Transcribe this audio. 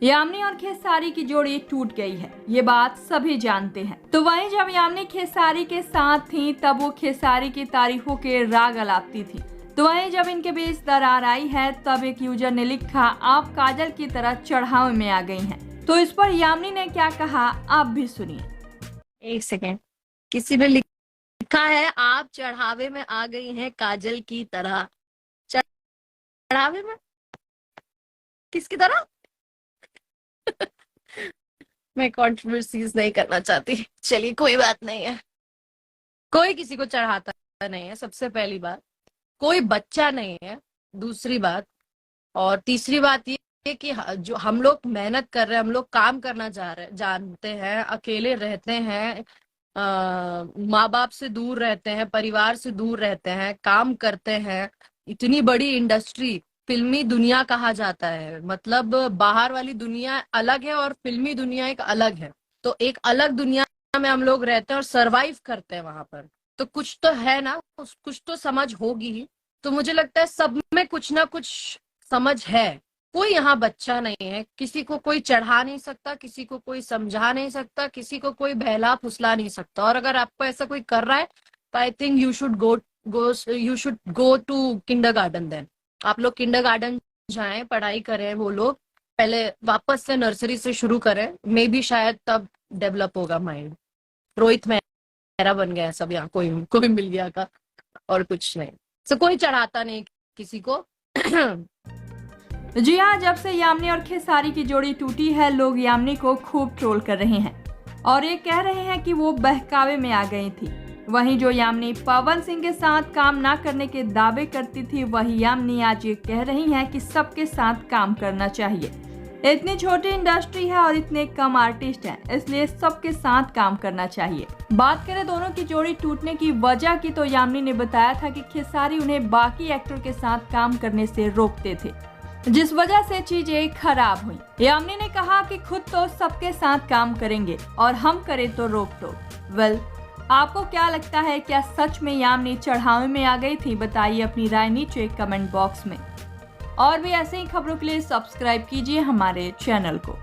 यामिनी और खेसारी की जोड़ी टूट गई है, ये बात सभी जानते हैं। तो वहीं जब यामिनी खेसारी के साथ थी तब वो खेसारी की तारीफों के राग अलापती थी। तो वहीं जब इनके बीच दरार आई है तब एक यूजर ने लिखा, आप काजल की तरह चढ़ावे में आ गई हैं। तो इस पर यामिनी ने क्या कहा, आप भी सुनिए। एक सेकेंड, किसी ने लिखा है आप चढ़ावे में आ गई हैं काजल की तरह। चढ़ावे में किसकी तरह? मैं कंट्रोवर्सीज नहीं करना चाहती, चलिए कोई बात नहीं है। कोई किसी को चढ़ाता नहीं है, सबसे पहली बात। कोई बच्चा नहीं है, दूसरी बात। और तीसरी बात ये कि जो हम लोग मेहनत कर रहे हैं, हम लोग काम करना जानते हैं, अकेले रहते हैं, माँ बाप से दूर रहते हैं, परिवार से दूर रहते हैं, काम करते हैं। इतनी बड़ी इंडस्ट्री, फिल्मी दुनिया कहा जाता है, मतलब बाहर वाली दुनिया अलग है और फिल्मी दुनिया एक अलग है। तो एक अलग दुनिया में हम लोग रहते हैं और सरवाइव करते हैं वहां पर। तो कुछ तो है ना, कुछ तो समझ होगी ही। तो मुझे लगता है सब में कुछ ना कुछ समझ है। कोई यहाँ बच्चा नहीं है, किसी को कोई चढ़ा नहीं सकता, किसी को कोई समझा नहीं सकता, किसी को कोई बहला फुसला नहीं सकता। और अगर आपको ऐसा कोई कर रहा है तो I think you should go to kindergarten. Then आप लोग किंडरगार्टन जाएं, पढ़ाई करें। वो लोग पहले वापस से नर्सरी से शुरू करें, मे बी शायद तब डेवलप होगा माइंड। रोहित मेहरा बन गया सब यहाँ, कोई कोई मिल गया का, और कुछ नहीं। तो कोई चढ़ाता नहीं किसी को। जी हाँ, जब से यामिनी और खेसारी की जोड़ी टूटी है लोग यामिनी को खूब ट्रोल कर रहे हैं और ये कह रहे हैं कि वो बहकावे में आ गई थी। वहीं जो यामिनी पवन सिंह के साथ काम ना करने के दावे करती थी, वही यामिनी आज ये कह रही हैं कि सबके साथ काम करना चाहिए। इतनी छोटी इंडस्ट्री है और इतने कम आर्टिस्ट हैं, इसलिए सबके साथ काम करना चाहिए। बात करें दोनों की जोड़ी टूटने की वजह की, तो यामिनी ने बताया था कि खेसारी उन्हें बाकी एक्टर के साथ काम करने से रोकते थे, जिस वजह से चीजें खराब हुई। यामिनी ने कहा कि खुद तो सबके साथ काम करेंगे और हम करें तो रोक टोक। वेल, आपको क्या लगता है, क्या सच में यामिनी चढ़ावे में आ गई थी? बताइए अपनी राय नीचे कमेंट बॉक्स में। और भी ऐसे ही खबरों के लिए सब्सक्राइब कीजिए हमारे चैनल को।